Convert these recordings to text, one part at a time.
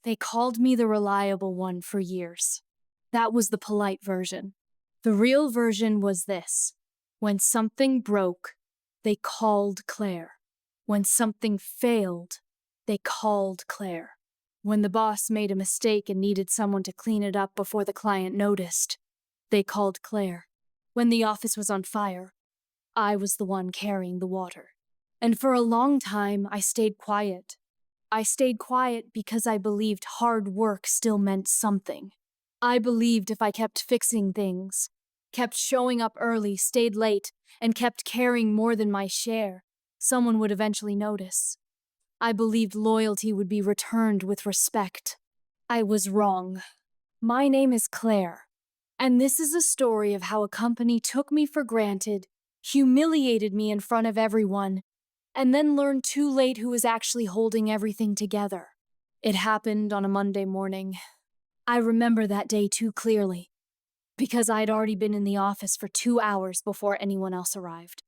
They called me the reliable one for years. That was the polite version. The real version was this. When something broke, they called Claire. When something failed, they called Claire. When the boss made a mistake and needed someone to clean it up before the client noticed, they called Claire. When the office was on fire, I was the one carrying the water. And for a long time, I stayed quiet. I stayed quiet because I believed hard work still meant something. I believed if I kept fixing things, kept showing up early, stayed late, and kept caring more than my share, someone would eventually notice. I believed loyalty would be returned with respect. I was wrong. My name is Claire, and this is a story of how a company took me for granted, humiliated me in front of everyone, and then learned too late who was actually holding everything together. It happened on a Monday morning. I remember that day too clearly, because I'd already been in the office for 2 hours before anyone else arrived.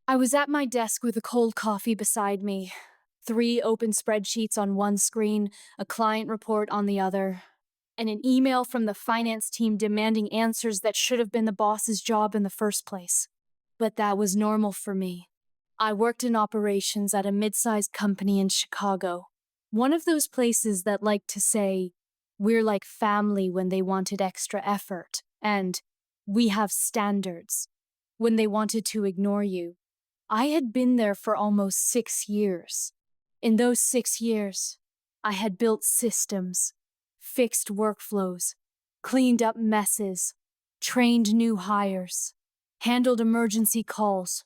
I was at my desk with a cold coffee beside me, 3 open spreadsheets on one screen, a client report on the other, and an email from the finance team demanding answers that should have been the boss's job in the first place. But that was normal for me. I worked in operations at a mid-sized company in Chicago, one of those places that like to say, "We're like family" when they wanted extra effort, and "we have standards" when they wanted to ignore you. I had been there for almost 6 years. In those 6 years, I had built systems, fixed workflows, cleaned up messes, trained new hires, handled emergency calls,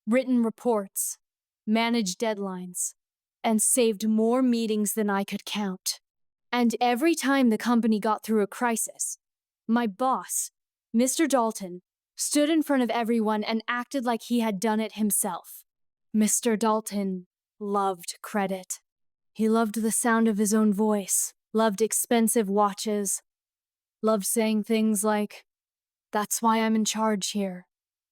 written reports, managed deadlines, and saved more meetings than I could count. And every time the company got through a crisis, my boss, Mr. Dalton, stood in front of everyone and acted like he had done it himself. Mr. Dalton loved credit. He loved the sound of his own voice, loved expensive watches, loved saying things like, "That's why I'm in charge here,"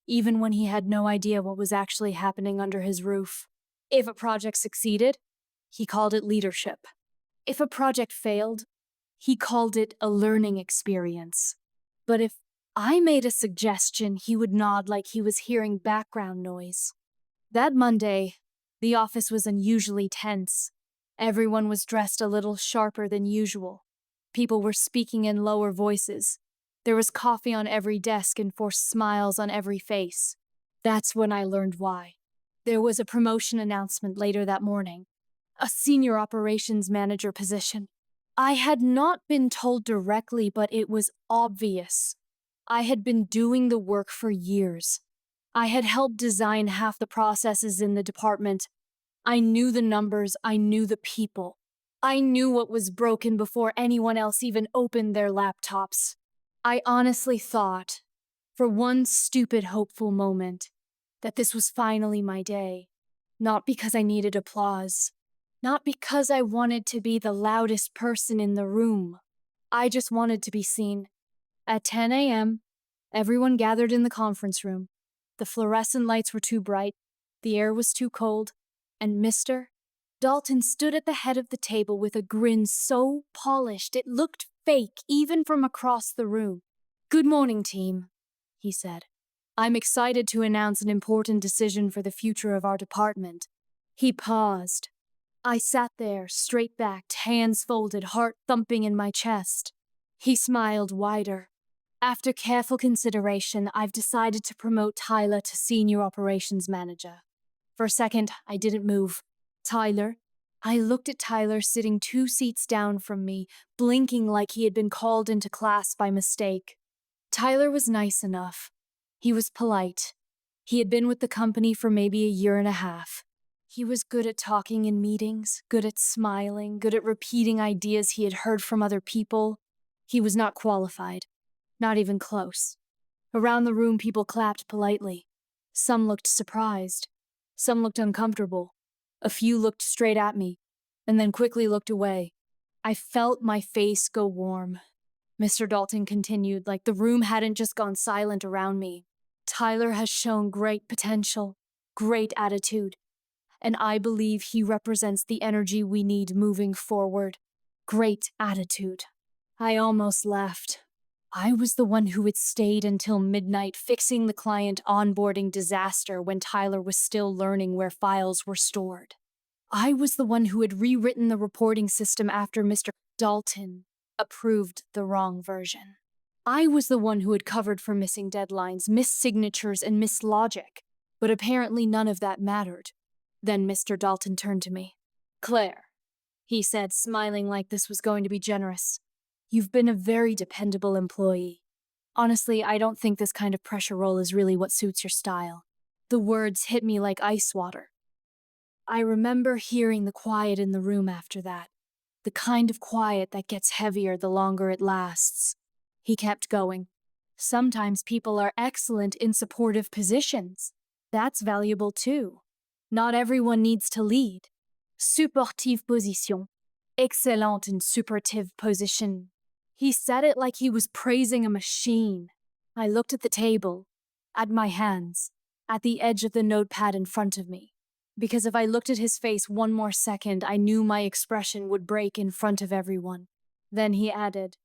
even when he had no idea what was actually happening under his roof. If a project succeeded, he called it leadership. If a project failed, he called it a learning experience. But if I made a suggestion, he would nod like he was hearing background noise. That Monday, the office was unusually tense. Everyone was dressed a little sharper than usual. People were speaking in lower voices. There was coffee on every desk and forced smiles on every face. That's when I learned why. There was a promotion announcement later that morning. A senior operations manager position. I had not been told directly, but it was obvious. I had been doing the work for years. I had helped design half the processes in the department. I knew the numbers, I knew the people. I knew what was broken before anyone else even opened their laptops. I honestly thought, for one stupid hopeful moment, that this was finally my day. Not because I needed applause. Not because I wanted to be the loudest person in the room. I just wanted to be seen. At 10 a.m., everyone gathered in the conference room. The fluorescent lights were too bright, the air was too cold, and Mr. Dalton stood at the head of the table with a grin so polished it looked fake even from across the room. "Good morning, team," he said. "I'm excited to announce an important decision for the future of our department." He paused. I sat there, straight-backed, hands folded, heart thumping in my chest. He smiled wider. "After careful consideration, I've decided to promote Tyler to Senior Operations Manager." For a second, I didn't move. "Tyler?" I looked at Tyler sitting 2 seats down from me, blinking like he had been called into class by mistake. Tyler was nice enough. He was polite. He had been with the company for maybe a year and a half. He was good at talking in meetings, good at smiling, good at repeating ideas he had heard from other people. He was not qualified. Not even close. Around the room, people clapped politely. Some looked surprised. Some looked uncomfortable. A few looked straight at me, and then quickly looked away. I felt my face go warm. Mr. Dalton continued, like the room hadn't just gone silent around me. "Tyler has shown great potential, great attitude, and I believe he represents the energy we need moving forward. great attitude. I almost laughed. I was the one who had stayed until midnight fixing the client onboarding disaster when Tyler was still learning where files were stored. I was the one who had rewritten the reporting system after Mr. Dalton approved the wrong version. I was the one who had covered for missing deadlines, missed signatures, and missed logic. But apparently none of that mattered. Then Mr. Dalton turned to me. "Claire," he said, smiling like this was going to be generous. "You've been a very dependable employee. Honestly, I don't think this kind of pressure role is really what suits your style." The words hit me like ice water. I remember hearing the quiet in the room after that. The kind of quiet that gets heavier the longer it lasts. He kept going. "Sometimes people are excellent in supportive positions. That's valuable too. Not everyone needs to lead. Supportive position. Excellent in supportive position." He said it like he was praising a machine. I looked at the table, at my hands, at the edge of the notepad in front of me. Because if I looked at his face one more second, I knew my expression would break in front of everyone. Then he added,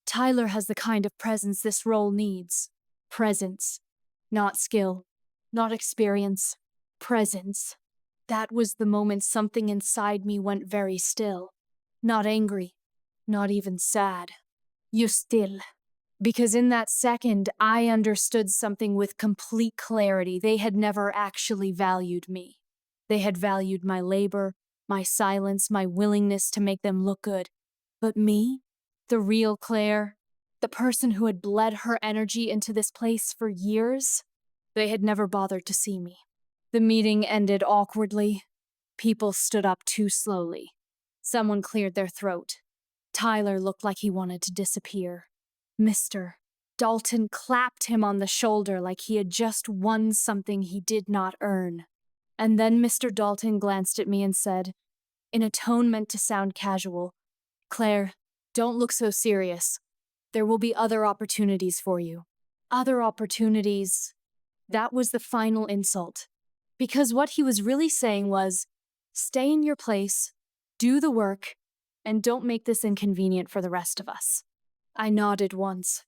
"Tyler has the kind of presence this role needs. Presence. Not skill. Not experience. Presence." That was the moment something inside me went very still. Not angry. Not even sad. You still. Because in that second, I understood something with complete clarity. They had never actually valued me. They had valued my labor, my silence, my willingness to make them look good. But me, the real Claire, the person who had bled her energy into this place for years, they had never bothered to see me. The meeting ended awkwardly. People stood up too slowly. Someone cleared their throat. Tyler looked like he wanted to disappear. Mr. Dalton clapped him on the shoulder like he had just won something he did not earn. And then Mr. Dalton glanced at me and said, in a tone meant to sound casual, "Claire, don't look so serious. There will be other opportunities for you." Other opportunities. That was the final insult. Because what he was really saying was, stay in your place, do the work, and don't make this inconvenient for the rest of us. I nodded once.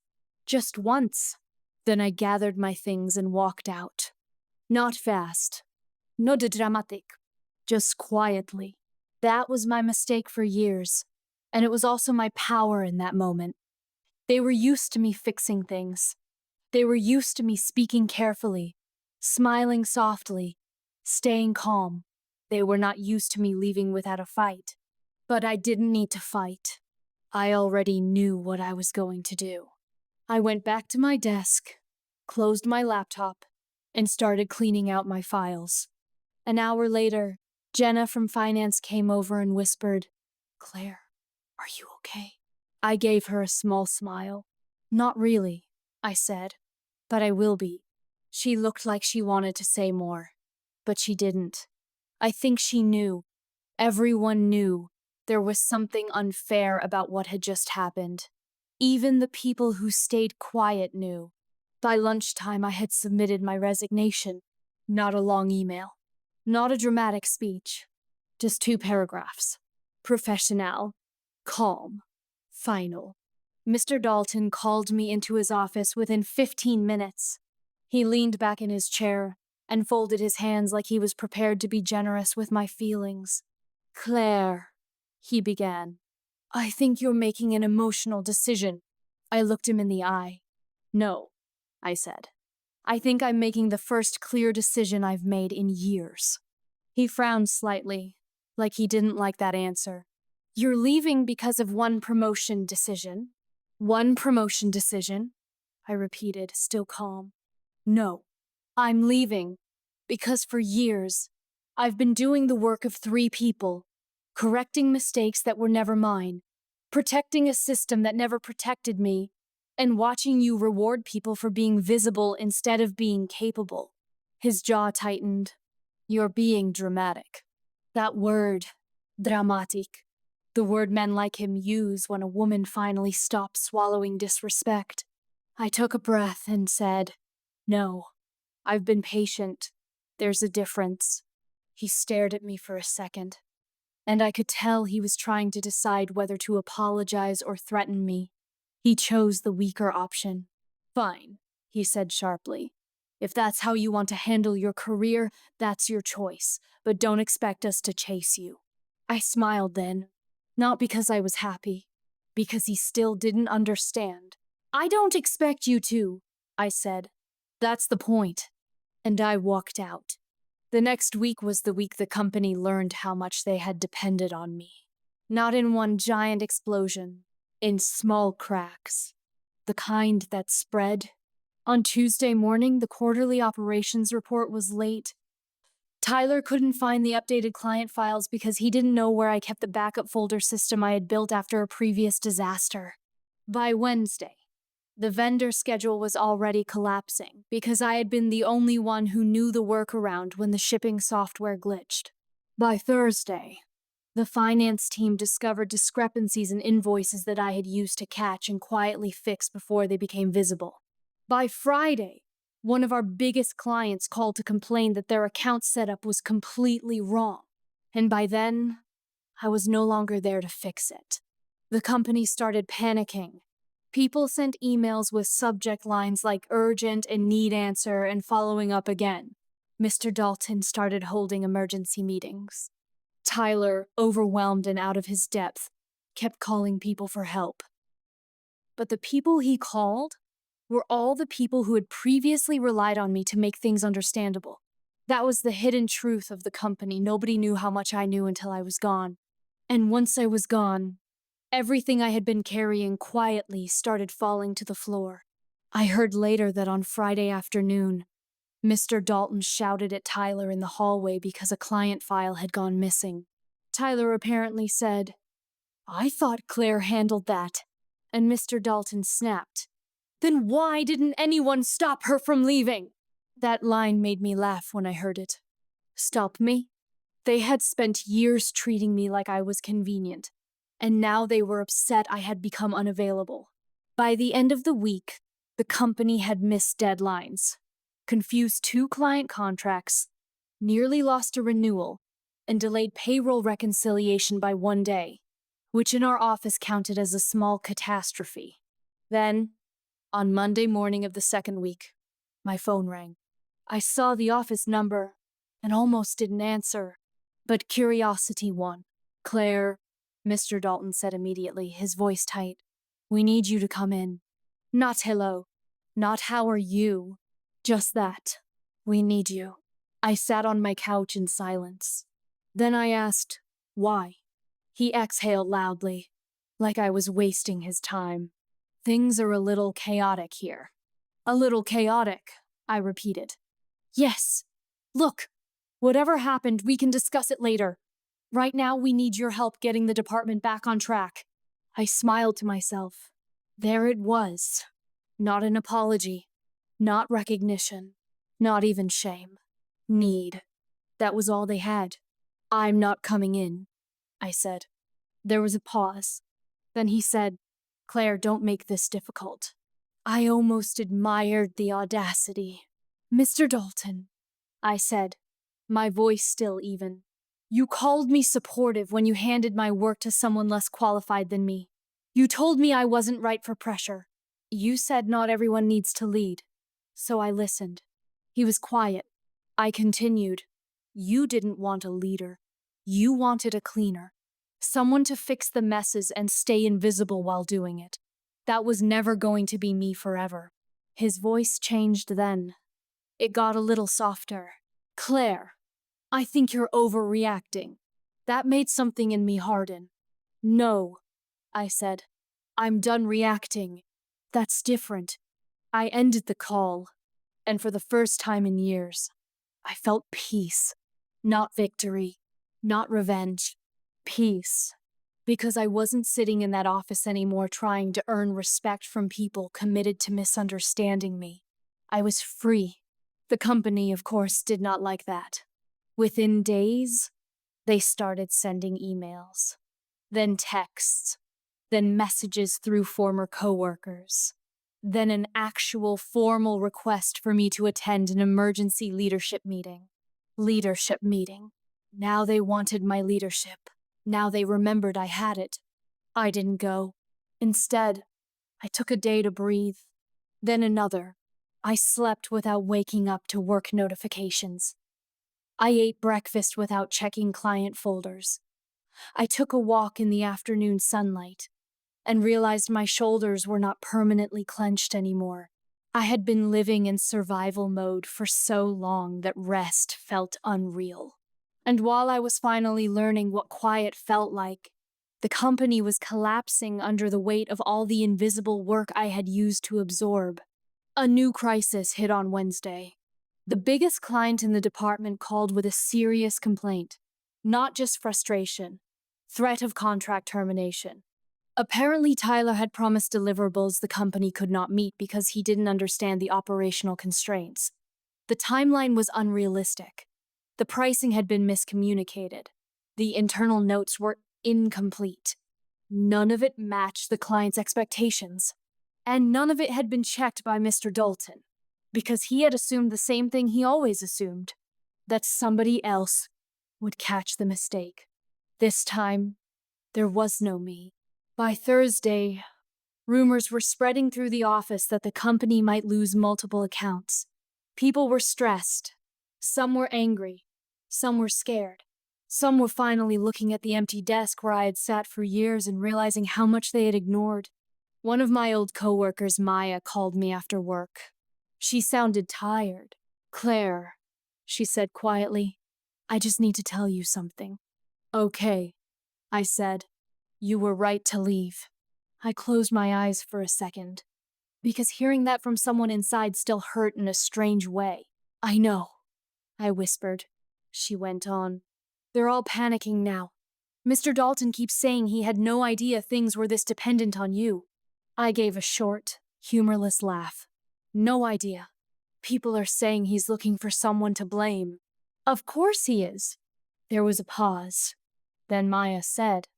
Just once. Then I gathered my things and walked out. Not fast. No de dramatic. Just quietly. That was my mistake for years. And it was also my power in that moment. They were used to me fixing things. They were used to me speaking carefully, smiling softly, staying calm. They were not used to me leaving without a fight. But I didn't need to fight. I already knew what I was going to do. I went back to my desk, closed my laptop, and started cleaning out my files. An hour later, Jenna from finance came over and whispered, "Claire, are you okay?" I gave her a small smile. "Not really," I said, "but I will be." She looked like she wanted to say more, but she didn't. I think she knew. Everyone knew. There was something unfair about what had just happened. Even the people who stayed quiet knew. By lunchtime, I had submitted my resignation. Not a long email. Not a dramatic speech. Just 2 paragraphs. Professional. Calm. Final. Mr. Dalton called me into his office within 15 minutes. He leaned back in his chair and folded his hands like he was prepared to be generous with my feelings. "Claire," he began, "I think you're making an emotional decision." I looked him in the eye. "No," I said. "I think I'm making the first clear decision I've made in years." He frowned slightly, like he didn't like that answer. "You're leaving because of one promotion decision?" "One promotion decision," I repeated, still calm. "No, I'm leaving because for years I've been doing the work of 3 people, correcting mistakes that were never mine, protecting a system that never protected me, and watching you reward people for being visible instead of being capable." His jaw tightened. "You're being dramatic." That word, dramatic. The word men like him use when a woman finally stops swallowing disrespect. I took a breath and said, "No, I've been patient. There's a difference." He stared at me for a second. and I could tell he was trying to decide whether to apologize or threaten me. He chose the weaker option. Fine, he said sharply. If that's how you want to handle your career, that's your choice, but don't expect us to chase you. I smiled then, not because I was happy, because he still didn't understand. I don't expect you to, I said. That's the point. And I walked out. The next week was the week the company learned how much they had depended on me. Not in one giant explosion, in small cracks. The kind that spread. On Tuesday morning, the quarterly operations report was late. Tyler couldn't find the updated client files because he didn't know where I kept the backup folder system I had built after a previous disaster. By Wednesday, the vendor schedule was already collapsing because I had been the only one who knew the workaround when the shipping software glitched. By Thursday, the finance team discovered discrepancies in invoices that I had used to catch and quietly fix before they became visible. By Friday, one of our biggest clients called to complain that their account setup was completely wrong. And by then, I was no longer there to fix it. The company started panicking. People sent emails with subject lines like urgent and need answer and following up again. Mr. Dalton started holding emergency meetings. Tyler, overwhelmed and out of his depth, kept calling people for help. But the people he called were all the people who had previously relied on me to make things understandable. That was the hidden truth of the company. Nobody knew how much I knew until I was gone. And once I was gone, everything I had been carrying quietly started falling to the floor. I heard later that on Friday afternoon, Mr. Dalton shouted at Tyler in the hallway because a client file had gone missing. Tyler apparently said, "I thought Claire handled that." And Mr. Dalton snapped, "Then why didn't anyone stop her from leaving?" That line made me laugh when I heard it. Stop me? They had spent years treating me like I was convenient, and now they were upset I had become unavailable. By the end of the week, the company had missed deadlines, confused 2 client contracts, nearly lost a renewal, and delayed payroll reconciliation by 1 day, which in our office counted as a small catastrophe. Then, on Monday morning of the second week, my phone rang. I saw the office number and almost didn't answer, but curiosity won. "Claire," Mr. Dalton said immediately, his voice tight, "we need you to come in." Not hello, not how are you, just that. "We need you." I sat on my couch in silence. Then I asked, "Why?" He exhaled loudly, like I was wasting his time. "Things are a little chaotic here." "A little chaotic," I repeated. "Yes. Look, whatever happened, we can discuss it later. Right now, we need your help getting the department back on track." I smiled to myself. There it was. Not an apology, not recognition, not even shame. Need. That was all they had. "I'm not coming in," I said. There was a pause. Then he said, "Claire, don't make this difficult." I almost admired the audacity. "Mr. Dalton," I said, my voice still even, "you called me supportive when you handed my work to someone less qualified than me. You told me I wasn't right for pressure. You said not everyone needs to lead." So I listened. He was quiet. I continued, "You didn't want a leader. You wanted a cleaner. Someone to fix the messes and stay invisible while doing it. That was never going to be me forever." His voice changed then. It got a little softer. "Claire, I think you're overreacting." That made something in me harden. "No," I said. "I'm done reacting. That's different." I ended the call, and for the first time in years, I felt peace. Not victory, not revenge. Peace. Because I wasn't sitting in that office anymore trying to earn respect from people committed to misunderstanding me. I was free. The company, of course, did not like that. Within days, they started sending emails, then texts, then messages through former coworkers, then an actual formal request for me to attend an emergency leadership meeting. Leadership meeting. Now they wanted my leadership. Now they remembered I had it. I didn't go. Instead, I took a day to breathe, then another. I slept without waking up to work notifications. I ate breakfast without checking client folders. I took a walk in the afternoon sunlight and realized my shoulders were not permanently clenched anymore. I had been living in survival mode for so long that rest felt unreal. And while I was finally learning what quiet felt like, the company was collapsing under the weight of all the invisible work I had used to absorb. A new crisis hit on Wednesday. The biggest client in the department called with a serious complaint. Not just frustration, threat of contract termination. Apparently, Tyler had promised deliverables the company could not meet because he didn't understand the operational constraints. The timeline was unrealistic. The pricing had been miscommunicated. The internal notes were incomplete. None of it matched the client's expectations. And none of it had been checked by Mr. Dalton, because he had assumed the same thing he always assumed, that somebody else would catch the mistake. This time, there was no me. By Thursday, rumors were spreading through the office that the company might lose multiple accounts. People were stressed. Some were angry. Some were scared. Some were finally looking at the empty desk where I had sat for years and realizing how much they had ignored. One of my old coworkers, Maya, called me after work. She sounded tired. "Claire," she said quietly, "I just need to tell you something." "Okay," I said. "You were right to leave." I closed my eyes for a second, because hearing that from someone inside still hurt in a strange way. "I know," I whispered. She went on. "They're all panicking now. Mr. Dalton keeps saying he had no idea things were this dependent on you." I gave a short, humorless laugh. "No idea. People are saying he's looking for someone to blame." "Of course he is." There was a pause. Then Maya said,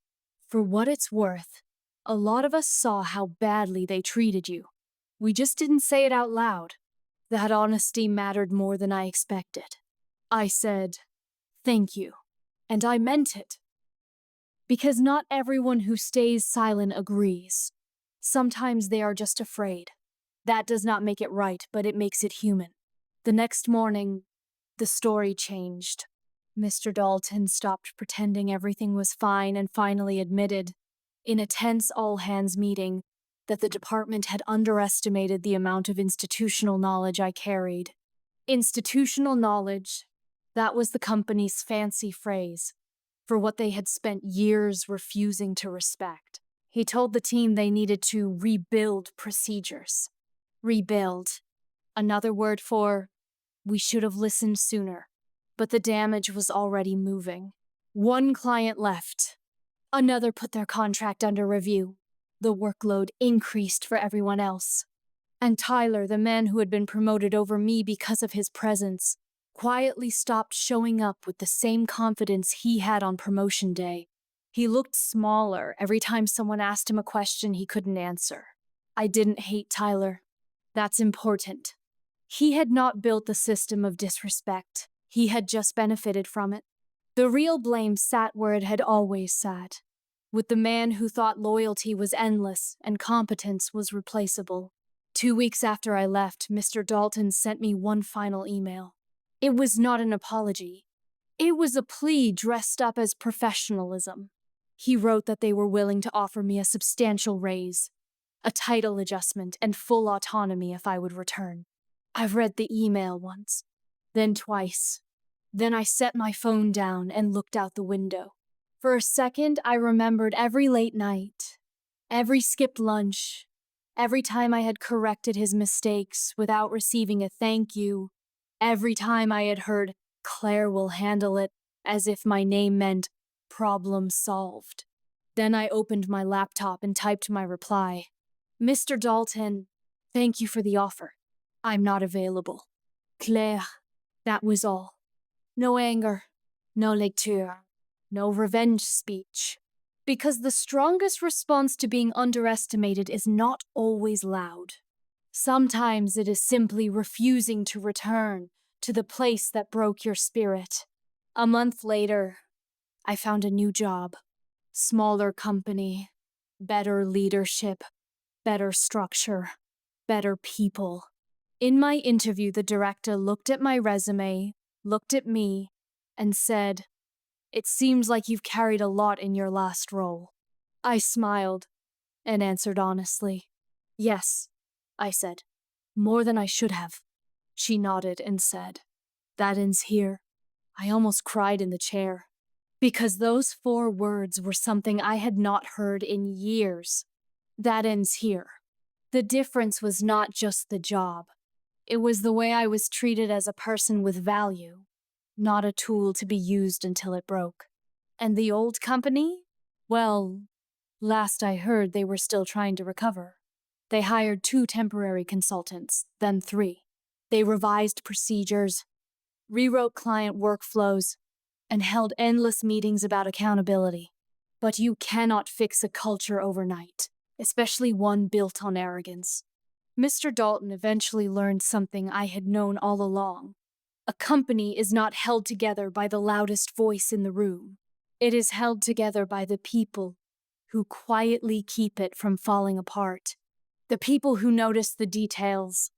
"For what it's worth, a lot of us saw how badly they treated you. We just didn't say it out loud. That honesty mattered more than I expected." I said, "Thank you." And I meant it. Because not everyone who stays silent agrees. Sometimes they are just afraid. That does not make it right, but it makes it human. The next morning, the story changed. Mr. Dalton stopped pretending everything was fine and finally admitted, in a tense all-hands meeting, that the department had underestimated the amount of institutional knowledge I carried. Institutional knowledge, that was the company's fancy phrase for what they had spent years refusing to respect. He told the team they needed to rebuild procedures. Rebuild. Another word for, we should have listened sooner. But the damage was already moving. One client left. Another put their contract under review. The workload increased for everyone else. And Tyler, the man who had been promoted over me because of his presence, quietly stopped showing up with the same confidence he had on promotion day. He looked smaller every time someone asked him a question he couldn't answer. I didn't hate Tyler. That's important. He had not built the system of disrespect. He had just benefited from it. The real blame sat where it had always sat, with the man who thought loyalty was endless and competence was replaceable. 2 weeks after I left, Mr. Dalton sent me one final email. It was not an apology. It was a plea dressed up as professionalism. He wrote that they were willing to offer me a substantial raise, a title adjustment, and full autonomy if I would return. I've read the email once, then twice. Then I set my phone down and looked out the window. For a second, I remembered every late night, every skipped lunch, every time I had corrected his mistakes without receiving a thank you, every time I had heard, "Claire will handle it," as if my name meant problem solved. Then I opened my laptop and typed my reply. "Mr. Dalton, thank you for the offer. I'm not available. Claire." That was all. No anger, no lecture, no revenge speech. Because the strongest response to being underestimated is not always loud. Sometimes it is simply refusing to return to the place that broke your spirit. A month later, I found a new job. Smaller company, better leadership, better structure, better people. In my interview, the director looked at my resume, looked at me, and said, "It seems like you've carried a lot in your last role." I smiled and answered honestly. "Yes," I said, "more than I should have." She nodded and said, "That ends here." I almost cried in the chair, because those 4 words were something I had not heard in years. That ends here. The difference was not just the job. It was the way I was treated as a person with value, not a tool to be used until it broke. And the old company? Well, last I heard, they were still trying to recover. They hired 2 temporary consultants, then 3. They revised procedures, rewrote client workflows, and held endless meetings about accountability. But you cannot fix a culture overnight, especially one built on arrogance. Mr. Dalton eventually learned something I had known all along. A company is not held together by the loudest voice in the room. It is held together by the people who quietly keep it from falling apart. The people who notice the details.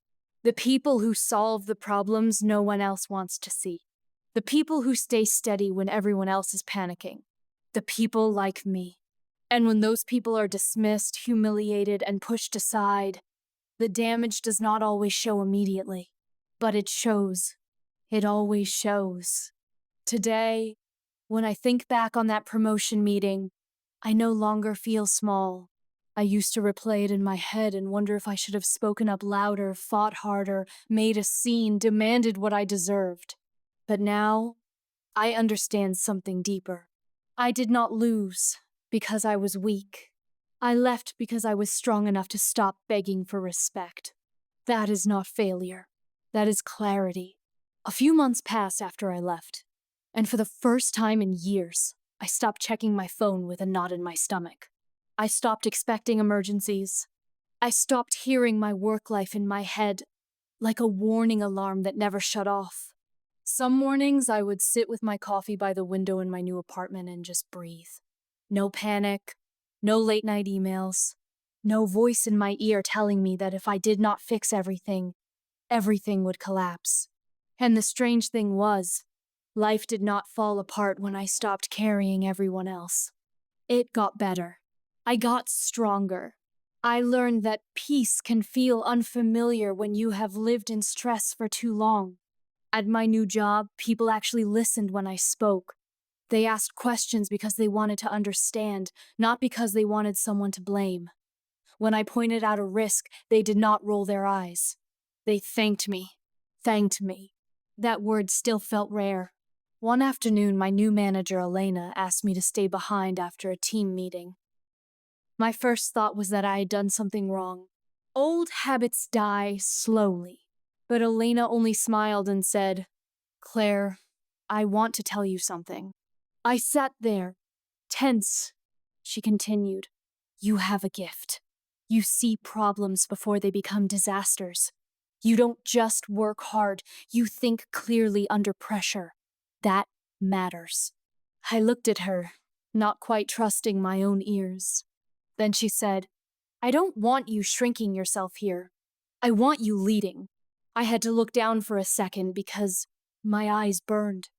The people who solve the problems no one else wants to see. The people who stay steady when everyone else is panicking. The people like me. And when those people are dismissed, humiliated, and pushed aside, the damage does not always show immediately. But it shows. It always shows. Today, when I think back on that promotion meeting, I no longer feel small. I used to replay it in my head and wonder if I should have spoken up louder, fought harder, made a scene, demanded what I deserved. But now, I understand something deeper. I did not lose because I was weak. I left because I was strong enough to stop begging for respect. That is not failure. That is clarity. A few months passed after I left, and for the first time in years, I stopped checking my phone with a knot in my stomach. I stopped expecting emergencies. I stopped hearing my work life in my head like a warning alarm that never shut off. Some mornings I would sit with my coffee by the window in my new apartment and just breathe. No panic, no late night emails, no voice in my ear telling me that if I did not fix everything, everything would collapse. And the strange thing was, life did not fall apart when I stopped carrying everyone else. It got better. I got stronger. I learned that peace can feel unfamiliar when you have lived in stress for too long. At my new job, people actually listened when I spoke. They asked questions because they wanted to understand, not because they wanted someone to blame. When I pointed out a risk, they did not roll their eyes. They thanked me. Thanked me. That word still felt rare. One afternoon, my new manager, Elena, asked me to stay behind after a team meeting. My first thought was that I had done something wrong. Old habits die slowly. But Elena only smiled and said, "Claire, I want to tell you something." I sat there, tense. She continued, "You have a gift. You see problems before they become disasters. You don't just work hard, you think clearly under pressure. That matters." I looked at her, not quite trusting my own ears. Then she said, "I don't want you shrinking yourself here. I want you leading." I had to look down for a second because my eyes burned.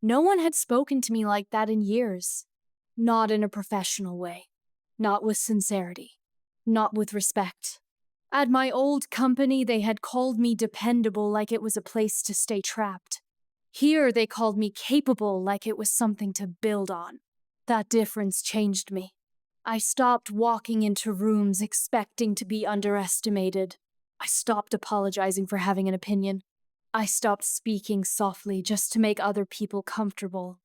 No one had spoken to me like that in years. Not in a professional way. Not with sincerity. Not with respect. At my old company, they had called me dependable like it was a place to stay trapped. Here, they called me capable like it was something to build on. That difference changed me. I stopped walking into rooms expecting to be underestimated. I stopped apologizing for having an opinion. I stopped speaking softly just to make other people comfortable.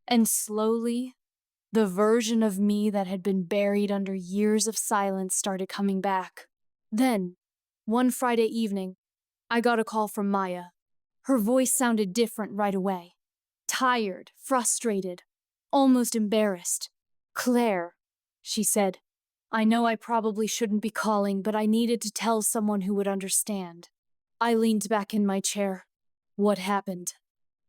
And slowly, the version of me that had been buried under years of silence started coming back. Then, one Friday evening, I got a call from Maya. Her voice sounded different right away. Tired, frustrated, almost embarrassed. "Claire," she said, "I know I probably shouldn't be calling, but I needed to tell someone who would understand." I leaned back in my chair. "What happened?"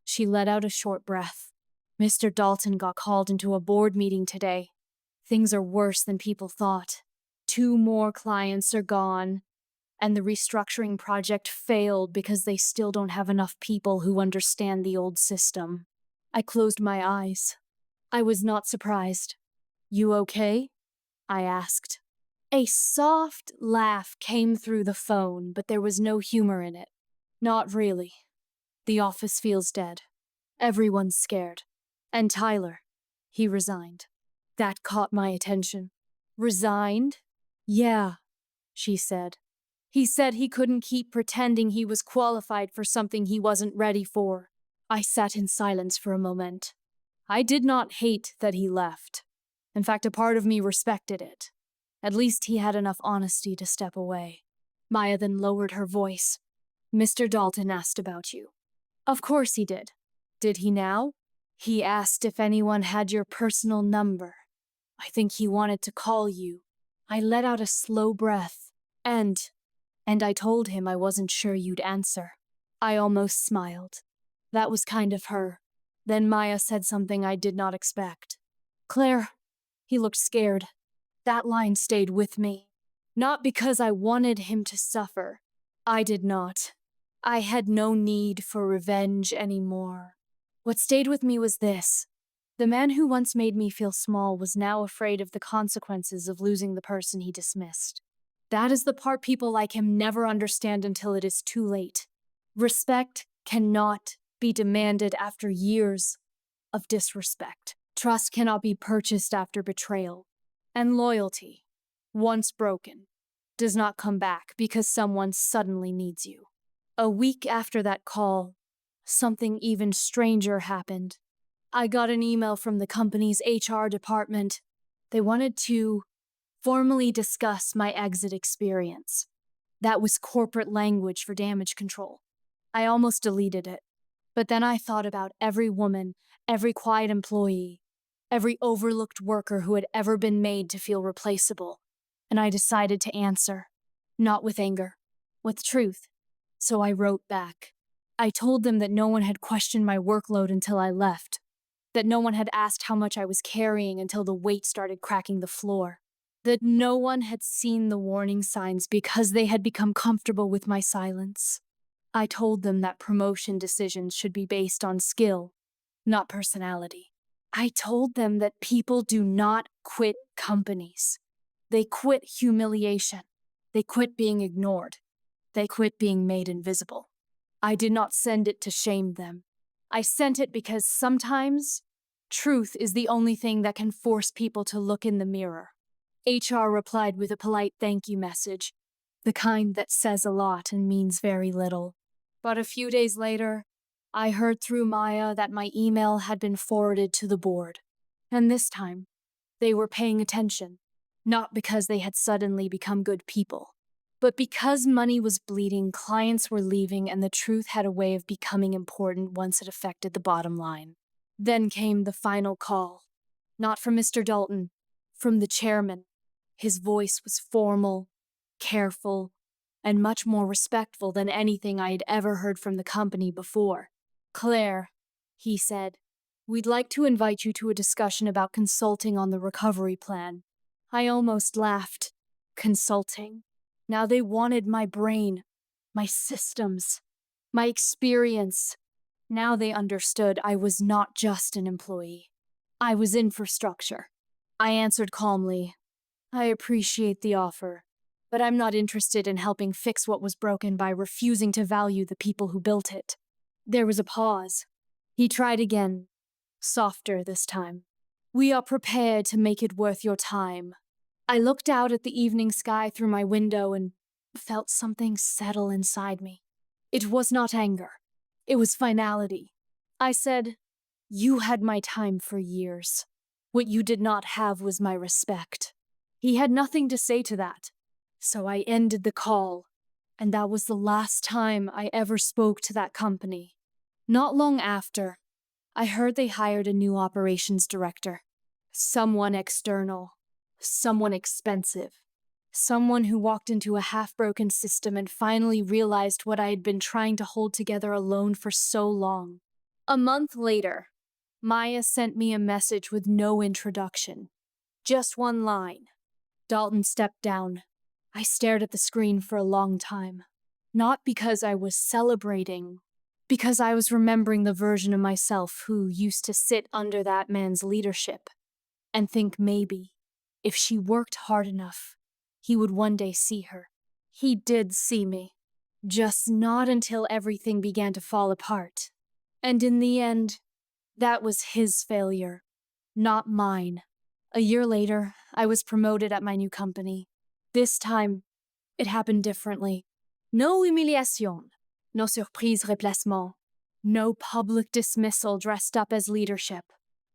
She let out a short breath. "Mr. Dalton got called into a board meeting today. Things are worse than people thought. 2 more clients are gone, and the restructuring project failed because they still don't have enough people who understand the old system. I closed my eyes. I was not surprised. "You okay?" I asked. A soft laugh came through the phone, but there was no humor in it. "Not really. The office feels dead. Everyone's scared. And Tyler, he resigned." That caught my attention. "Resigned?" "Yeah," she said. "He said he couldn't keep pretending he was qualified for something he wasn't ready for." I sat in silence for a moment. I did not hate that he left. In fact, a part of me respected it. At least he had enough honesty to step away. Maya then lowered her voice. "Mr. Dalton asked about you." "Of course he did." "Did he now?" "He asked if anyone had your personal number. I think he wanted to call you." I let out a slow breath. And I told him I wasn't sure you'd answer." I almost smiled. That was kind of her. Then Maya said something I did not expect. "Claire." He looked scared. That line stayed with me. Not because I wanted him to suffer. I did not. I had no need for revenge anymore. What stayed with me was this. The man who once made me feel small was now afraid of the consequences of losing the person he dismissed. That is the part people like him never understand until it is too late. Respect cannot be demanded after years of disrespect. Trust cannot be purchased after betrayal. And loyalty, once broken, does not come back because someone suddenly needs you. A week after that call, something even stranger happened. I got an email from the company's HR department. They wanted to formally discuss my exit experience. That was corporate language for damage control. I almost deleted it. But then I thought about every woman, every quiet employee, every overlooked worker who had ever been made to feel replaceable. And I decided to answer. Not with anger, with truth. So I wrote back. I told them that no one had questioned my workload until I left. That no one had asked how much I was carrying until the weight started cracking the floor. That no one had seen the warning signs because they had become comfortable with my silence. I told them that promotion decisions should be based on skill, not personality. I told them that people do not quit companies. They quit humiliation. They quit being ignored. They quit being made invisible. I did not send it to shame them. I sent it because sometimes truth is the only thing that can force people to look in the mirror. HR replied with a polite thank you message, the kind that says a lot and means very little. But a few days later, I heard through Maya that my email had been forwarded to the board. And this time, they were paying attention, not because they had suddenly become good people, but because money was bleeding, clients were leaving, and the truth had a way of becoming important once it affected the bottom line. Then came the final call. Not from Mr. Dalton, from the chairman. His voice was formal, careful, and much more respectful than anything I had ever heard from the company before. "Claire," he said, "we'd like to invite you to a discussion about consulting on the recovery plan." I almost laughed. Consulting. Now they wanted my brain, my systems, my experience. Now they understood I was not just an employee. I was infrastructure. I answered calmly, "I appreciate the offer, but I'm not interested in helping fix what was broken by refusing to value the people who built it." There was a pause. He tried again, softer this time. "We are prepared to make it worth your time." I looked out at the evening sky through my window and felt something settle inside me. It was not anger. It was finality. I said, "You had my time for years. What you did not have was my respect." He had nothing to say to that. So I ended the call, and that was the last time I ever spoke to that company. Not long after, I heard they hired a new operations director. Someone external. Someone expensive. Someone who walked into a half-broken system and finally realized what I had been trying to hold together alone for so long. A month later, Maya sent me a message with no introduction. Just one line. Dalton stepped down. I stared at the screen for a long time. Not because I was celebrating, because I was remembering the version of myself who used to sit under that man's leadership and think maybe, if she worked hard enough, he would one day see her. He did see me, just not until everything began to fall apart. And in the end, that was his failure, not mine. A year later, I was promoted at my new company. This time, it happened differently. No humiliation, no surprise replacement, no public dismissal dressed up as leadership.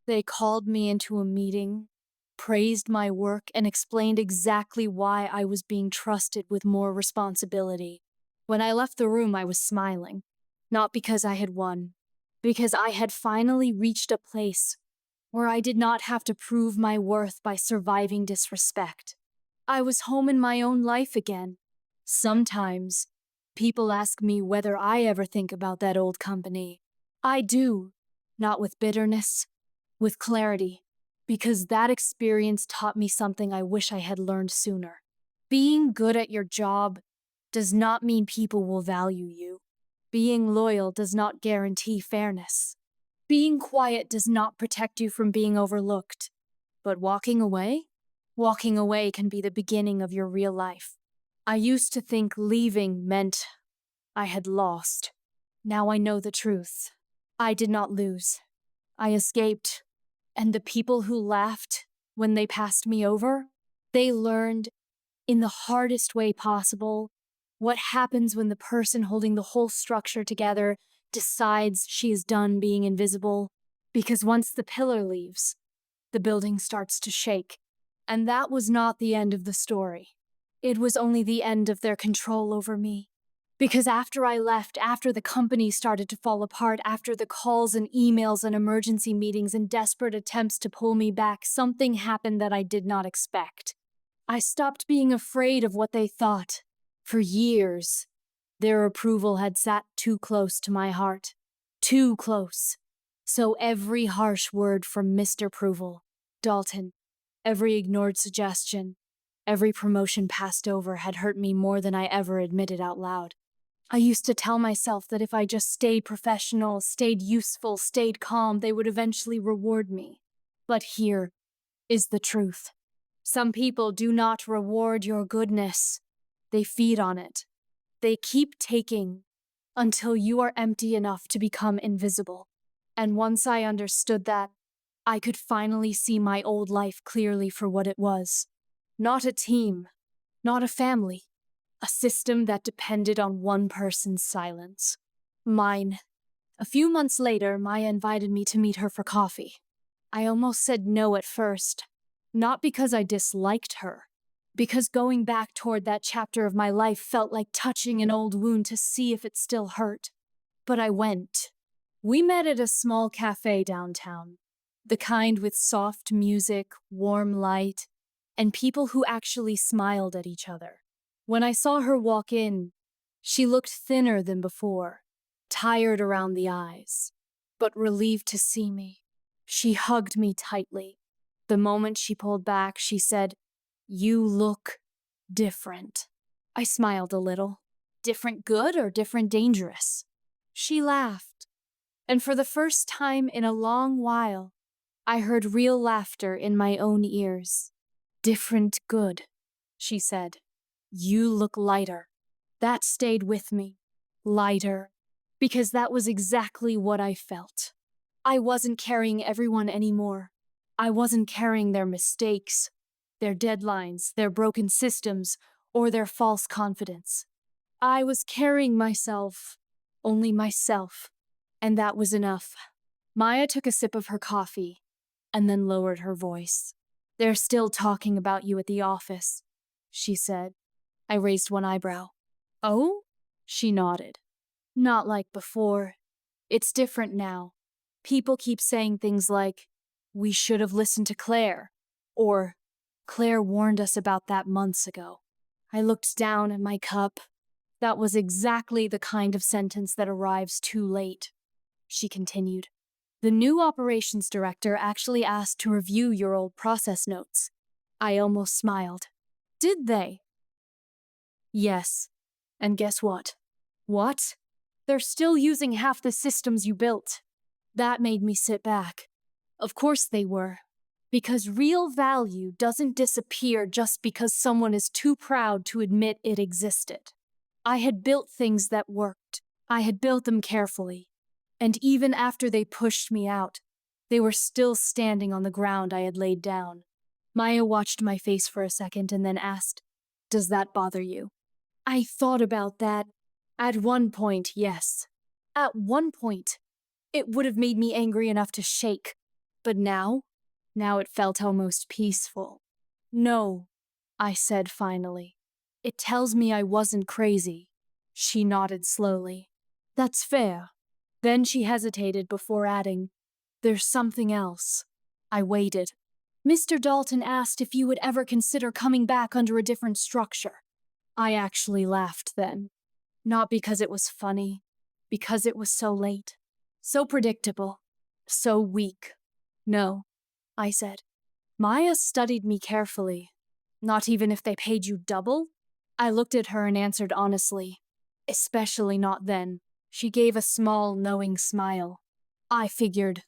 They called me into a meeting, praised my work, and explained exactly why I was being trusted with more responsibility. When I left the room, I was smiling. Not because I had won, because I had finally reached a place where I did not have to prove my worth by surviving disrespect. I was home in my own life again. Sometimes, people ask me whether I ever think about that old company. I do, not with bitterness, with clarity, because that experience taught me something I wish I had learned sooner. Being good at your job does not mean people will value you. Being loyal does not guarantee fairness. Being quiet does not protect you from being overlooked. But walking away? Walking away can be the beginning of your real life. I used to think leaving meant I had lost. Now I know the truth. I did not lose. I escaped. And the people who laughed when they passed me over, they learned, in the hardest way possible, what happens when the person holding the whole structure together decides she is done being invisible. Because once the pillar leaves, the building starts to shake. And that was not the end of the story. It was only the end of their control over me. Because after I left, after the company started to fall apart, after the calls and emails and emergency meetings and desperate attempts to pull me back, something happened that I did not expect. I stopped being afraid of what they thought. For years, their approval had sat too close to my heart. Too close. So every harsh word from Mr. Approval, Dalton, every ignored suggestion, every promotion passed over had hurt me more than I ever admitted out loud. I used to tell myself that if I just stayed professional, stayed useful, stayed calm, they would eventually reward me. But here is the truth. Some people do not reward your goodness. They feed on it. They keep taking until you are empty enough to become invisible. And once I understood that, I could finally see my old life clearly for what it was. Not a team, not a family. A system that depended on one person's silence. Mine. A few months later, Maya invited me to meet her for coffee. I almost said no at first. Not because I disliked her. Because going back toward that chapter of my life felt like touching an old wound to see if it still hurt. But I went. We met at a small cafe downtown. The kind with soft music, warm light, and people who actually smiled at each other. When I saw her walk in, she looked thinner than before, tired around the eyes, but relieved to see me. She hugged me tightly. The moment she pulled back, she said, "You look different." I smiled a little. Different good or different dangerous? She laughed. And for the first time in a long while, I heard real laughter in my own ears. "Different good," she said. "You look lighter." That stayed with me. Lighter. Because that was exactly what I felt. I wasn't carrying everyone anymore. I wasn't carrying their mistakes, their deadlines, their broken systems, or their false confidence. I was carrying myself, only myself, and that was enough. Maya took a sip of her coffee, and then lowered her voice. "They're still talking about you at the office," she said. I raised one eyebrow. "Oh?" She nodded. "Not like before. It's different now. People keep saying things like, 'We should have listened to Claire,' or 'Claire warned us about that months ago.'" I looked down at my cup. That was exactly the kind of sentence that arrives too late. She continued. "The new operations director actually asked to review your old process notes. I almost smiled. Did they? Yes. And guess what? What? They're still using half the systems you built. That made me sit back. Of course they were. Because real value doesn't disappear just because someone is too proud to admit it existed. I had built things that worked. I had built them carefully. And even after they pushed me out, they were still standing on the ground I had laid down. Maya watched my face for a second and then asked, "Does that bother you?" I thought about that. At one point, yes. At one point, it would have made me angry enough to shake. But now it felt almost peaceful. No, I said finally. It tells me I wasn't crazy. She nodded slowly. That's fair. Then she hesitated before adding, "There's something else." I waited. Mr. Dalton asked if you would ever consider coming back under a different structure. I actually laughed then. Not because it was funny, because it was so late. So predictable. So weak. No, I said. Maya studied me carefully. Not even if they paid you double? I looked at her and answered honestly. Especially not then. She gave a small, knowing smile. I figured.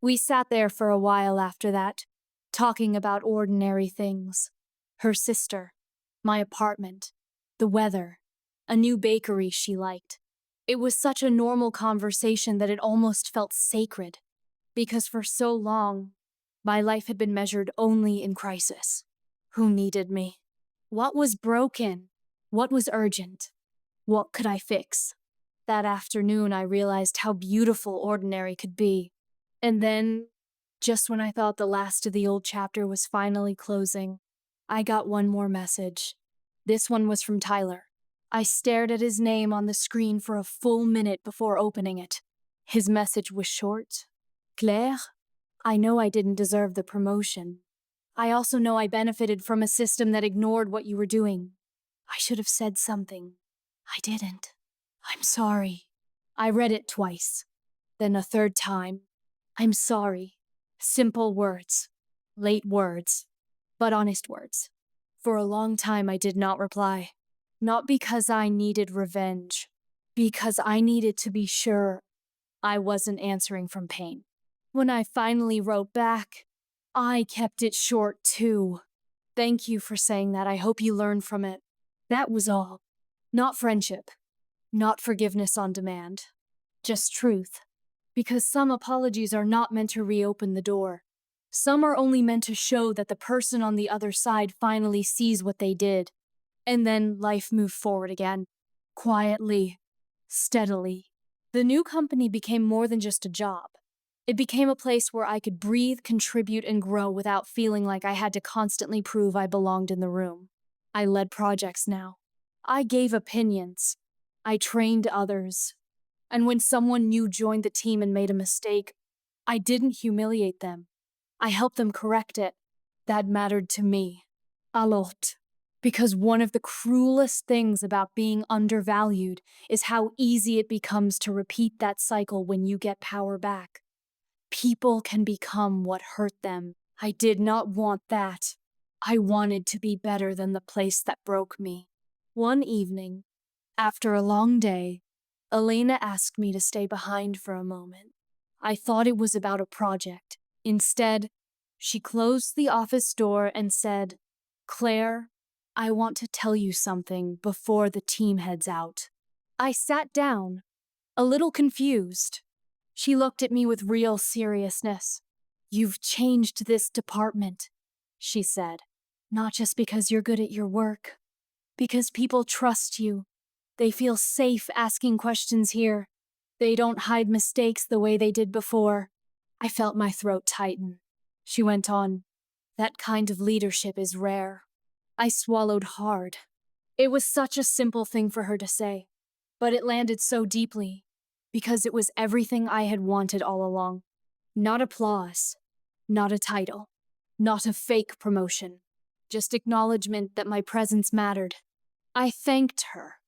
We sat there for a while after that, talking about ordinary things. Her sister, my apartment, the weather, a new bakery she liked. It was such a normal conversation that it almost felt sacred, because for so long, my life had been measured only in crisis. Who needed me? What was broken? What was urgent? What could I fix? That afternoon, I realized how beautiful ordinary could be. And then, just when I thought the last of the old chapter was finally closing, I got one more message. This one was from Tyler. I stared at his name on the screen for a full minute before opening it. His message was short. Claire, I know I didn't deserve the promotion. I also know I benefited from a system that ignored what you were doing. I should have said something. I didn't. I'm sorry. I read it twice. Then a third time. I'm sorry. Simple words. Late words. But honest words. For a long time I did not reply. Not because I needed revenge. Because I needed to be sure I wasn't answering from pain. When I finally wrote back, I kept it short too. Thank you for saying that. I hope you learned from it. That was all. Not friendship. Not forgiveness on demand. Just truth. Because some apologies are not meant to reopen the door. Some are only meant to show that the person on the other side finally sees what they did. And then life moved forward again. Quietly. Steadily. The new company became more than just a job. It became a place where I could breathe, contribute, and grow without feeling like I had to constantly prove I belonged in the room. I led projects now. I gave opinions. I trained others. And when someone new joined the team and made a mistake, I didn't humiliate them. I helped them correct it. That mattered to me. A lot. Because one of the cruelest things about being undervalued is how easy it becomes to repeat that cycle when you get power back. People can become what hurt them. I did not want that. I wanted to be better than the place that broke me. One evening, after a long day, Elena asked me to stay behind for a moment. I thought it was about a project. Instead, she closed the office door and said, "Claire, I want to tell you something before the team heads out." I sat down, a little confused. She looked at me with real seriousness. "You've changed this department," she said. "Not just because you're good at your work. Because people trust you. They feel safe asking questions here. They don't hide mistakes the way they did before." I felt my throat tighten. She went on, "That kind of leadership is rare." I swallowed hard. It was such a simple thing for her to say, but it landed so deeply, because it was everything I had wanted all along. Not applause, not a title, not a fake promotion, just acknowledgement that my presence mattered. I thanked her,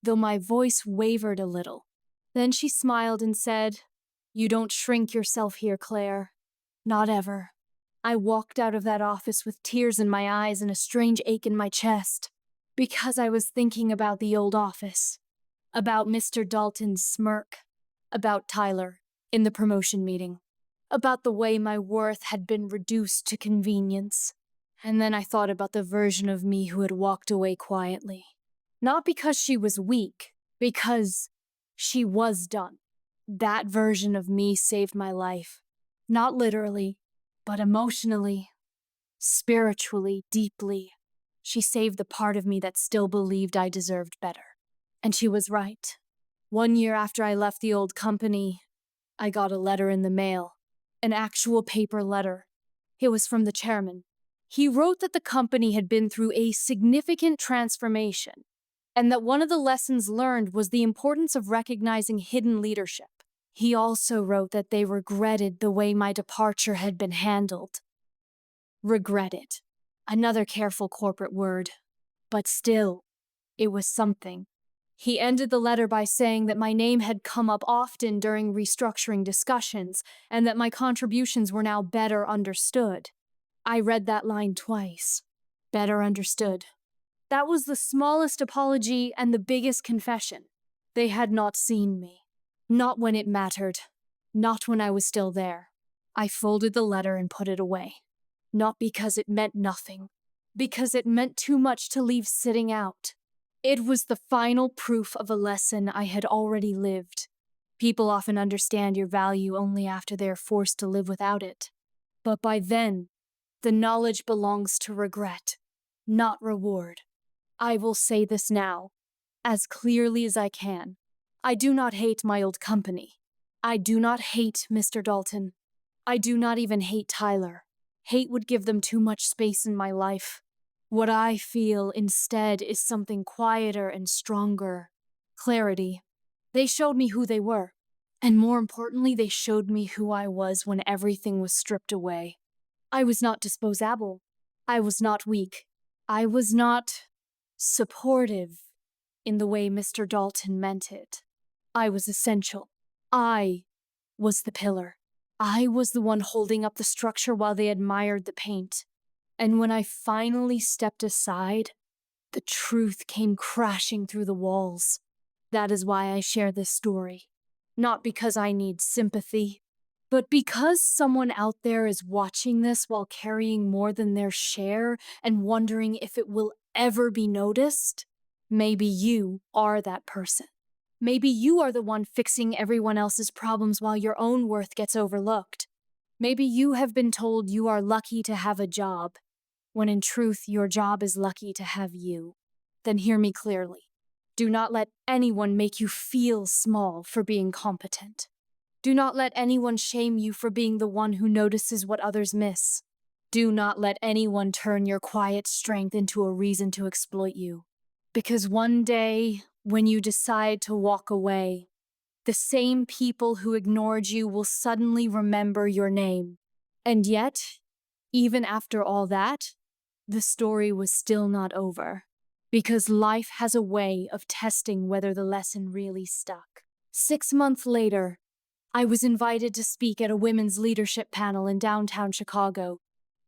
though my voice wavered a little. Then she smiled and said, "You don't shrink yourself here, Claire. Not ever. I walked out of that office with tears in my eyes and a strange ache in my chest, because I was thinking about the old office, about Mr. Dalton's smirk, about Tyler in the promotion meeting, about the way my worth had been reduced to convenience. And then I thought about the version of me who had walked away quietly. Not because she was weak, because she was done. That version of me saved my life. Not literally, but emotionally, spiritually, deeply. She saved the part of me that still believed I deserved better. And she was right. 1 year after I left the old company, I got a letter in the mail. An actual paper letter. It was from the chairman. He wrote that the company had been through a significant transformation, and that one of the lessons learned was the importance of recognizing hidden leadership. He also wrote that they regretted the way my departure had been handled. Regretted. Another careful corporate word. But still, it was something. He ended the letter by saying that my name had come up often during restructuring discussions, and that my contributions were now better understood. I read that line twice. Better understood. That was the smallest apology and the biggest confession. They had not seen me. Not when it mattered. Not when I was still there. I folded the letter and put it away. Not because it meant nothing. Because it meant too much to leave sitting out. It was the final proof of a lesson I had already lived. People often understand your value only after they are forced to live without it. But by then, the knowledge belongs to regret, not reward. I will say this now, as clearly as I can. I do not hate my old company. I do not hate Mr. Dalton. I do not even hate Tyler. Hate would give them too much space in my life. What I feel instead is something quieter and stronger. Clarity. They showed me who they were. And more importantly, they showed me who I was when everything was stripped away. I was not disposable. I was not weak. I was not supportive in the way Mr. Dalton meant it. I was essential. I was the pillar. I was the one holding up the structure while they admired the paint. And when I finally stepped aside, the truth came crashing through the walls. That is why I share this story. Not because I need sympathy, but because someone out there is watching this while carrying more than their share and wondering if it will ever be noticed. Maybe you are that person. Maybe you are the one fixing everyone else's problems while your own worth gets overlooked. Maybe you have been told you are lucky to have a job, when in truth your job is lucky to have you. Then hear me clearly. Do not let anyone make you feel small for being competent. Do not let anyone shame you for being the one who notices what others miss. Do not let anyone turn your quiet strength into a reason to exploit you. Because one day, when you decide to walk away, the same people who ignored you will suddenly remember your name. And yet, even after all that, the story was still not over. Because life has a way of testing whether the lesson really stuck. 6 months later, I was invited to speak at a women's leadership panel in downtown Chicago.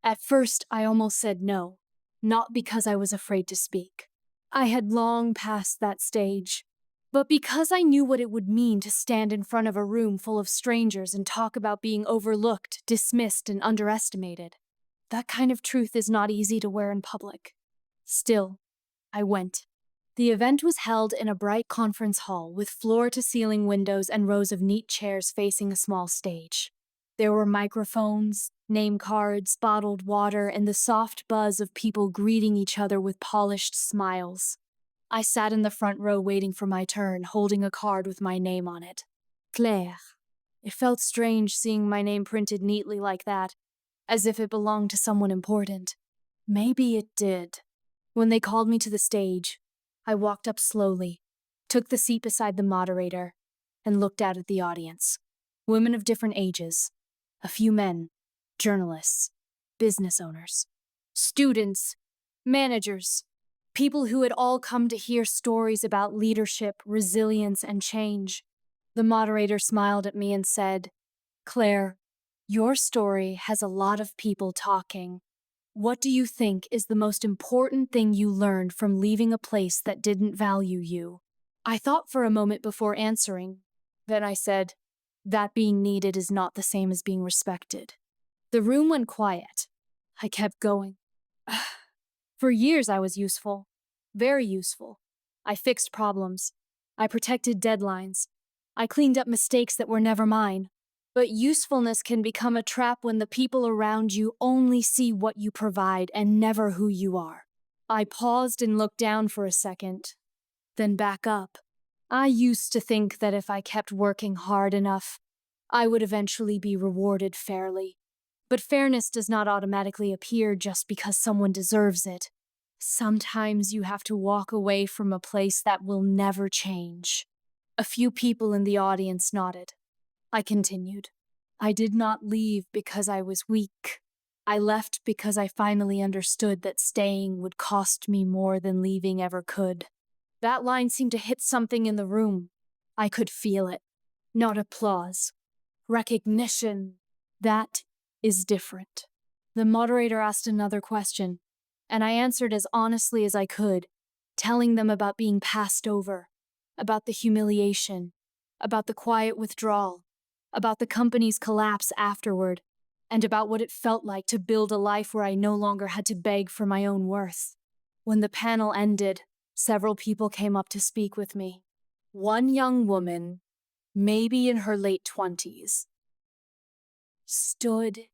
At first, I almost said no, not because I was afraid to speak. I had long passed that stage, but because I knew what it would mean to stand in front of a room full of strangers and talk about being overlooked, dismissed, and underestimated. That kind of truth is not easy to wear in public. Still, I went. The event was held in a bright conference hall with floor-to-ceiling windows and rows of neat chairs facing a small stage. There were microphones, name cards, bottled water, and the soft buzz of people greeting each other with polished smiles. I sat in the front row waiting for my turn, holding a card with my name on it. Claire. It felt strange seeing my name printed neatly like that, as if it belonged to someone important. Maybe it did. When they called me to the stage, I walked up slowly, took the seat beside the moderator, and looked out at the audience. Women of different ages, a few men, journalists, business owners, students, managers, people who had all come to hear stories about leadership, resilience, and change. The moderator smiled at me and said, "Claire, Your story has a lot of people talking. What do you think is the most important thing you learned from leaving a place that didn't value you? I thought for a moment before answering. Then I said, that being needed is not the same as being respected. The room went quiet. I kept going. For years I was useful. Very useful. I fixed problems. I protected deadlines. I cleaned up mistakes that were never mine. But usefulness can become a trap when the people around you only see what you provide and never who you are. I paused and looked down for a second, then back up. I used to think that if I kept working hard enough, I would eventually be rewarded fairly. But fairness does not automatically appear just because someone deserves it. Sometimes you have to walk away from a place that will never change. A few people in the audience nodded. I continued. I did not leave because I was weak. I left because I finally understood that staying would cost me more than leaving ever could. That line seemed to hit something in the room. I could feel it. Not applause. Recognition. That is different. The moderator asked another question, and I answered as honestly as I could, telling them about being passed over, about the humiliation, about the quiet withdrawal, about the company's collapse afterward, and about what it felt like to build a life where I no longer had to beg for my own worth. When the panel ended, several people came up to speak with me. One young woman, maybe in her late 20s, stood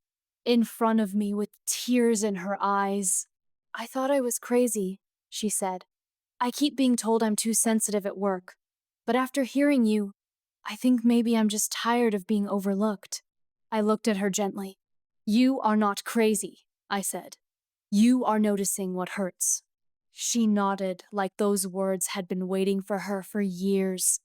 in front of me with tears in her eyes. I thought I was crazy, she said. I keep being told I'm too sensitive at work, but after hearing you, I think maybe I'm just tired of being overlooked. I looked at her gently. You are not crazy, I said. You are noticing what hurts. She nodded like those words had been waiting for her for years.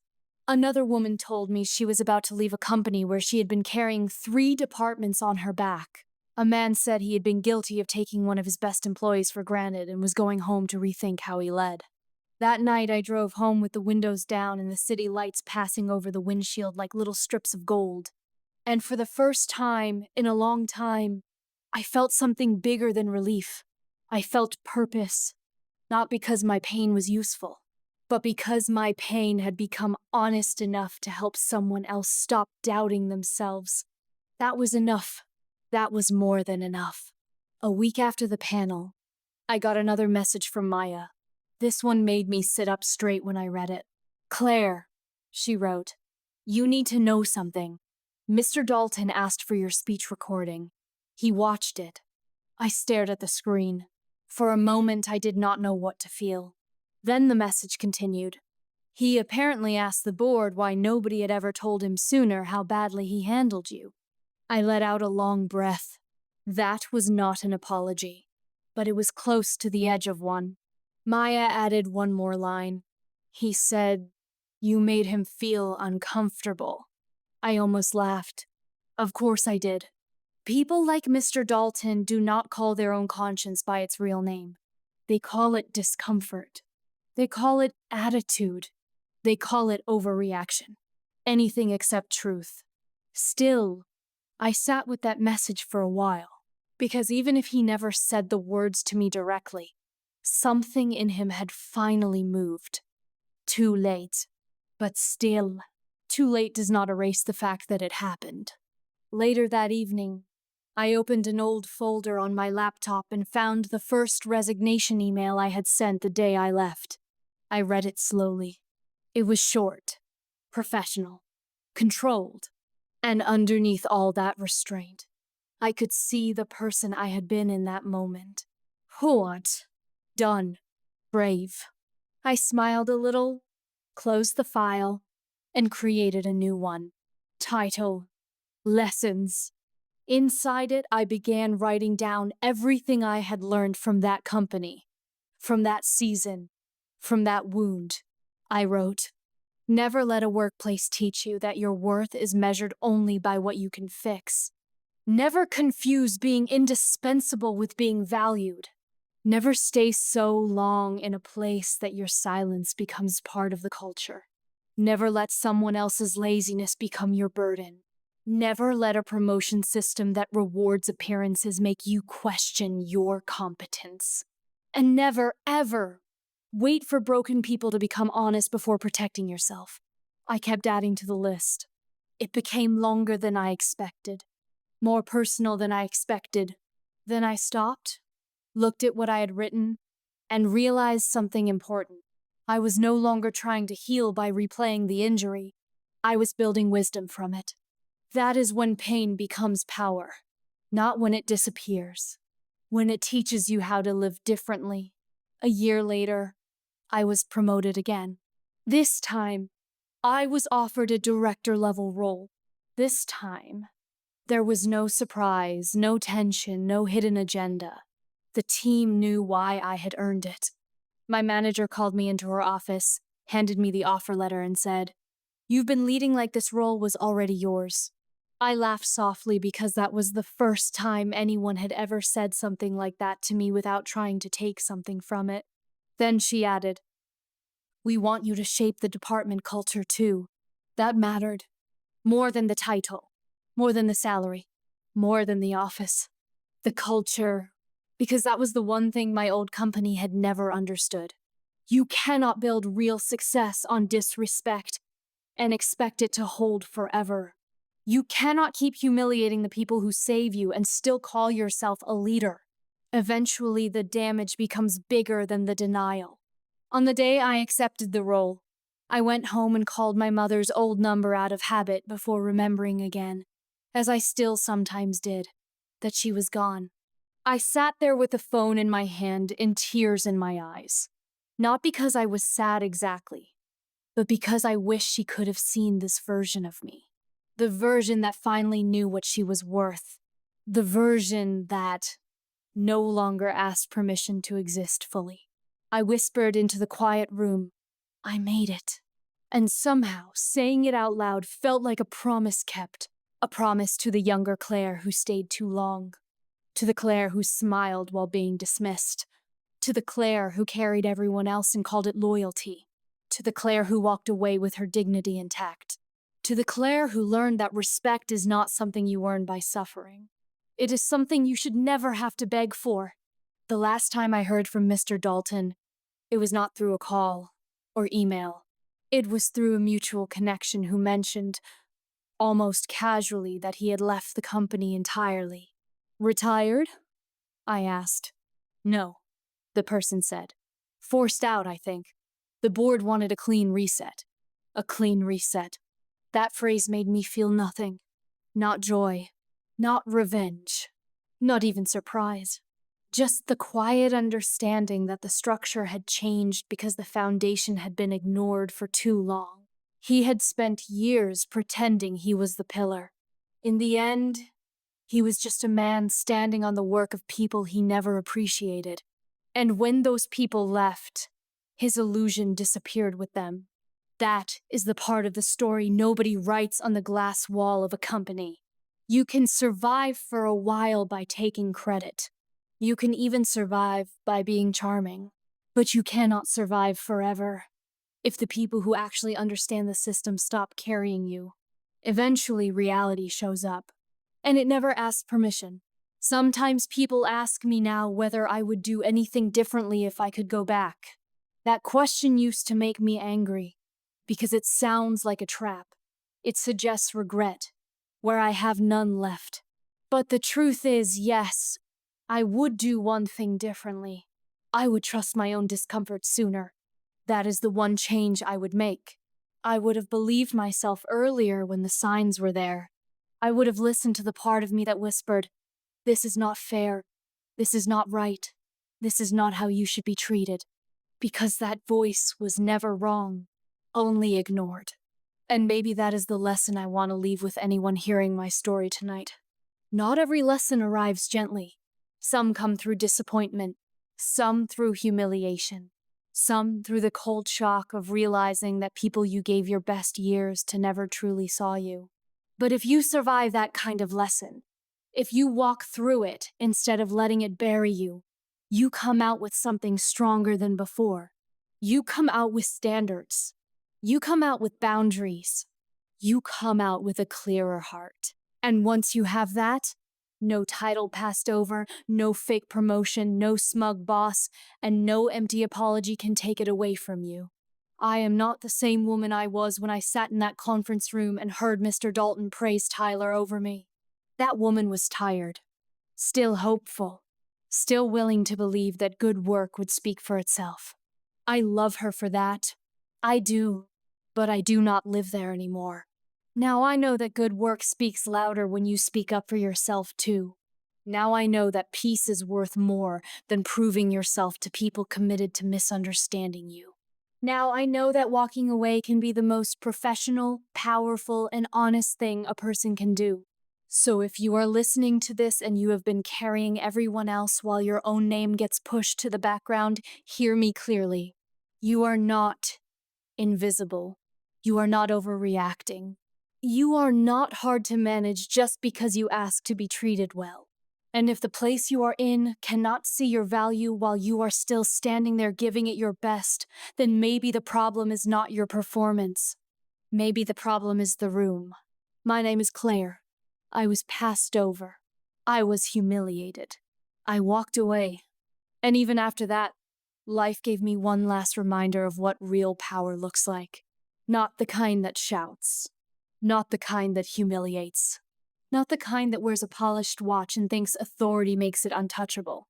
Another woman told me she was about to leave a company where she had been carrying 3 departments on her back. A man said he had been guilty of taking one of his best employees for granted and was going home to rethink how he led. That night I drove home with the windows down and the city lights passing over the windshield like little strips of gold. And for the first time in a long time, I felt something bigger than relief. I felt purpose, not because my pain was useful, but because my pain had become honest enough to help someone else stop doubting themselves. That was enough. That was more than enough. A week after the panel, I got another message from Maya. This one made me sit up straight when I read it. Claire, she wrote, you need to know something. Mr. Dalton asked for your speech recording. He watched it. I stared at the screen. For a moment, I did not know what to feel. Then the message continued. He apparently asked the board why nobody had ever told him sooner how badly he handled you. I let out a long breath. That was not an apology, but it was close to the edge of one. Maya added one more line. He said, you made him feel uncomfortable. I almost laughed. Of course I did. People like Mr. Dalton do not call their own conscience by its real name. They call it discomfort. They call it attitude. They call it overreaction. Anything except truth. Still, I sat with that message for a while, because even if he never said the words to me directly, something in him had finally moved. Too late. But still, too late does not erase the fact that it happened. Later that evening, I opened an old folder on my laptop and found the first resignation email I had sent the day I left. I read it slowly. It was short, professional, controlled, and underneath all that restraint, I could see the person I had been in that moment. What? Done. Brave. I smiled a little, closed the file, and created a new one. Title: Lessons. Inside it, I began writing down everything I had learned from that company, from that season, from that wound. I wrote, never let a workplace teach you that your worth is measured only by what you can fix. Never confuse being indispensable with being valued. Never stay so long in a place that your silence becomes part of the culture. Never let someone else's laziness become your burden. Never let a promotion system that rewards appearances make you question your competence. And never, ever wait for broken people to become honest before protecting yourself. I kept adding to the list. It became longer than I expected, more personal than I expected. Then I stopped, looked at what I had written, and realized something important. I was no longer trying to heal by replaying the injury. I was building wisdom from it. That is when pain becomes power, not when it disappears, when it teaches you how to live differently. A year later, I was promoted again. This time, I was offered a director-level role. This time, there was no surprise, no tension, no hidden agenda. The team knew why I had earned it. My manager called me into her office, handed me the offer letter, and said, "You've been leading like this role was already yours." I laughed softly because that was the first time anyone had ever said something like that to me without trying to take something from it. Then she added, "We want you to shape the department culture too." That mattered. More than the title, more than the salary, more than the office. The culture, because that was the one thing my old company had never understood. You cannot build real success on disrespect and expect it to hold forever. You cannot keep humiliating the people who save you and still call yourself a leader. Eventually, the damage becomes bigger than the denial. On the day I accepted the role, I went home and called my mother's old number out of habit before remembering again, as I still sometimes did, that she was gone. I sat there with the phone in my hand and tears in my eyes. Not because I was sad exactly, but because I wish she could have seen this version of me. The version that finally knew what she was worth. The version that no longer asked permission to exist fully. I whispered into the quiet room, "I made it." And somehow, saying it out loud felt like a promise kept. A promise to the younger Claire who stayed too long. To the Claire who smiled while being dismissed. To the Claire who carried everyone else and called it loyalty. To the Claire who walked away with her dignity intact. To the Claire who learned that respect is not something you earn by suffering. It is something you should never have to beg for. The last time I heard from Mr. Dalton, it was not through a call or email. It was through a mutual connection who mentioned, almost casually, that he had left the company entirely. "Retired?" I asked. "No," the person said. "Forced out, I think. The board wanted a clean reset." A clean reset. That phrase made me feel nothing. Not joy. Not revenge. Not even surprise. Just the quiet understanding that the structure had changed because the foundation had been ignored for too long. He had spent years pretending he was the pillar. In the end, he was just a man standing on the work of people he never appreciated. And when those people left, his illusion disappeared with them. That is the part of the story nobody writes on the glass wall of a company. You can survive for a while by taking credit. You can even survive by being charming. But you cannot survive forever if the people who actually understand the system stop carrying you. Eventually, reality shows up. And it never asks permission. Sometimes people ask me now whether I would do anything differently if I could go back. That question used to make me angry, because it sounds like a trap. It suggests regret, where I have none left. But the truth is, yes, I would do one thing differently. I would trust my own discomfort sooner. That is the one change I would make. I would have believed myself earlier when the signs were there. I would have listened to the part of me that whispered, "This is not fair. This is not right. This is not how you should be treated." Because that voice was never wrong, only ignored. And maybe that is the lesson I want to leave with anyone hearing my story tonight. Not every lesson arrives gently. Some come through disappointment, some through humiliation, some through the cold shock of realizing that people you gave your best years to never truly saw you. But if you survive that kind of lesson, if you walk through it instead of letting it bury you, you come out with something stronger than before. You come out with standards. You come out with boundaries. You come out with a clearer heart. And once you have that, no title passed over, no fake promotion, no smug boss, and no empty apology can take it away from you. I am not the same woman I was when I sat in that conference room and heard Mr. Dalton praise Tyler over me. That woman was tired, still hopeful, still willing to believe that good work would speak for itself. I love her for that. I do, but I do not live there anymore. Now I know that good work speaks louder when you speak up for yourself too. Now I know that peace is worth more than proving yourself to people committed to misunderstanding you. Now I know that walking away can be the most professional, powerful, and honest thing a person can do. So if you are listening to this and you have been carrying everyone else while your own name gets pushed to the background, hear me clearly. You are not invisible. You are not overreacting. You are not hard to manage just because you ask to be treated well. And if the place you are in cannot see your value while you are still standing there giving it your best, then maybe the problem is not your performance. Maybe the problem is the room. My name is Claire. I was passed over. I was humiliated. I walked away. And even after that, life gave me one last reminder of what real power looks like. Not the kind that shouts. Not the kind that humiliates. Not the kind that wears a polished watch and thinks authority makes it untouchable.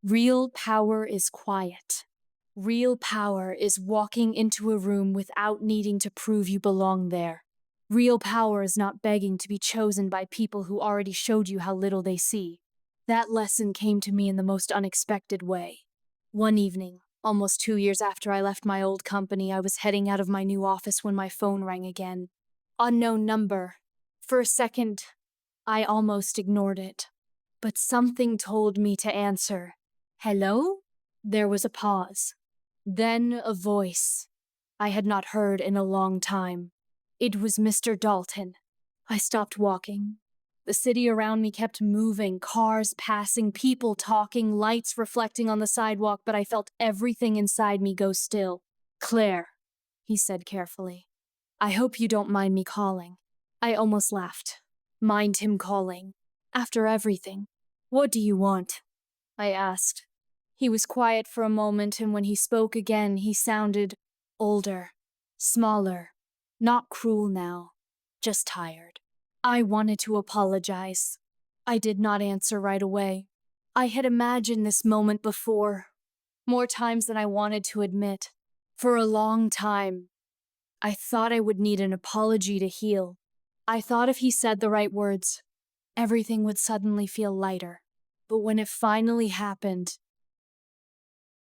Real power is quiet. Real power is walking into a room without needing to prove you belong there. Real power is not begging to be chosen by people who already showed you how little they see. That lesson came to me in the most unexpected way. One evening, almost 2 years after I left my old company, I was heading out of my new office when my phone rang again. Unknown number. For a second, I almost ignored it. But something told me to answer. Hello? There was a pause. Then a voice I had not heard in a long time. It was Mr. Dalton. I stopped walking. The city around me kept moving, cars passing, people talking, lights reflecting on the sidewalk, but I felt everything inside me go still. Claire, he said carefully. I hope you don't mind me calling. I almost laughed. Mind him calling. After everything. What do you want? I asked. He was quiet for a moment, and when he spoke again, he sounded older, smaller, not cruel now, just tired. I wanted to apologize. I did not answer right away. I had imagined this moment before, more times than I wanted to admit. For a long time, I thought I would need an apology to heal. I thought if he said the right words, everything would suddenly feel lighter. But when it finally happened,